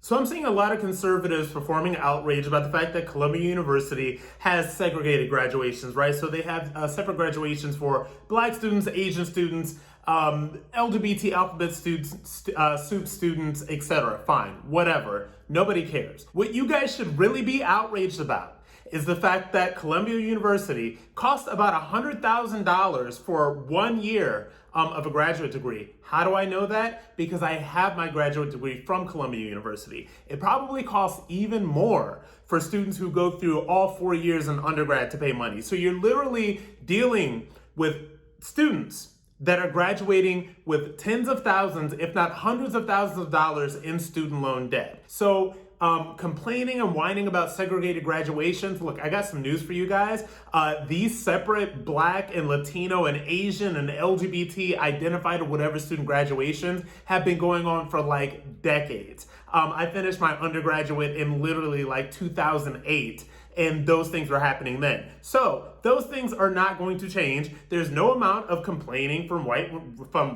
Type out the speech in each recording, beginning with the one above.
So I'm seeing a lot of conservatives performing outrage about the fact that Columbia University has segregated graduations, right? So they have separate graduations for Black students, Asian students, LGBT alphabet students, soup students, etc. Fine, whatever. Nobody cares. What you guys should really be outraged about is the fact that Columbia University cost about $100,000 for 1 year of a graduate degree. How do I know that? Because I have my graduate degree from Columbia University. It probably costs even more for students who go through all 4 years in undergrad to pay money. So you're literally dealing with students that are graduating with tens of thousands, if not hundreds of thousands of dollars in student loan debt. So complaining and whining about segregated graduations, look, I got some news for you guys. These separate Black and Latino and Asian and LGBT identified or whatever student graduations have been going on for like decades. I finished my undergraduate in literally like 2008. And those things were happening then. So those things are not going to change. There's no amount of complaining from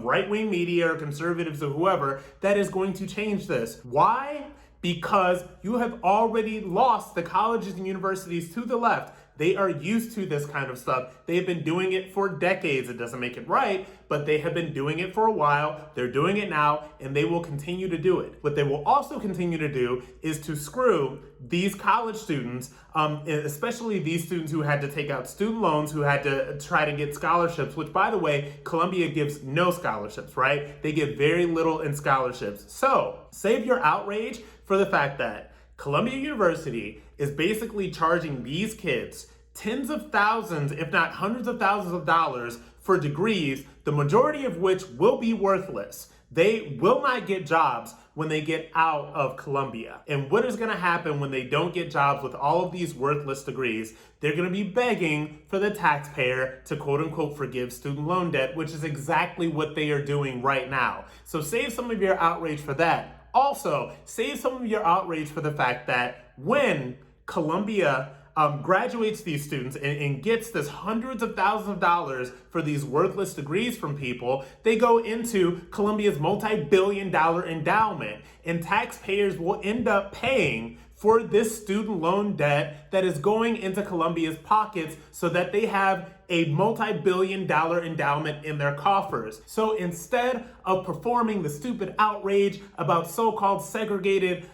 right-wing media or conservatives or whoever that is going to change this. Why? Because you have already lost the colleges and universities to the left. They are used to this kind of stuff. They have been doing it for decades. It doesn't make it right, but they have been doing it for a while. They're doing it now, and they will continue to do it. What they will also continue to do is to screw these college students, especially these students who had to take out student loans, who had to try to get scholarships, which, by the way, Columbia gives no scholarships, right? They give very little in scholarships. So save your outrage for the fact that Columbia University is basically charging these kids tens of thousands, if not hundreds of thousands of dollars for degrees, the majority of which will be worthless. They will not get jobs when they get out of Columbia. And what is gonna happen when they don't get jobs with all of these worthless degrees? They're gonna be begging for the taxpayer to quote unquote forgive student loan debt, which is exactly what they are doing right now. So save some of your outrage for that. Also, save some of your outrage for the fact that when Columbia graduates these students and gets this hundreds of thousands of dollars for these worthless degrees from people, they go into Columbia's multi-billion-dollar endowment, and taxpayers will end up paying for this student loan debt that is going into Columbia's pockets so that they have a multi-billion-dollar endowment in their coffers. So instead of performing the stupid outrage about so-called segregated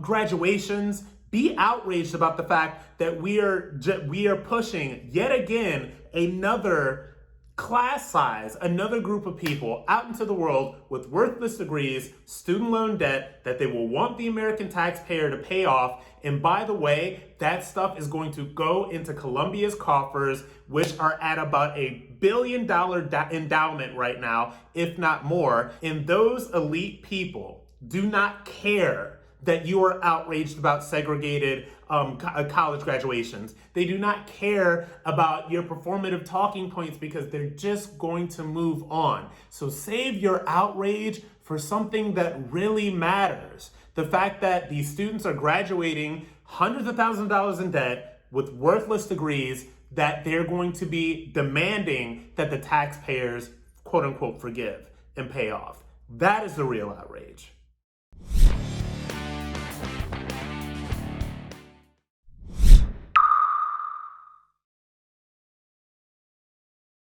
graduations, be outraged about the fact that we are pushing yet again another class size, another group of people out into the world with worthless degrees, student loan debt that they will want the American taxpayer to pay off. And by the way, that stuff is going to go into Columbia's coffers, which are at about $1 billion endowment right now, if not more. And those elite people do not care that you are outraged about segregated college graduations. They do not care about your performative talking points because they're just going to move on. So save your outrage for something that really matters. The fact that these students are graduating hundreds of thousands of dollars in debt with worthless degrees that they're going to be demanding that the taxpayers quote unquote forgive and pay off. That is the real outrage.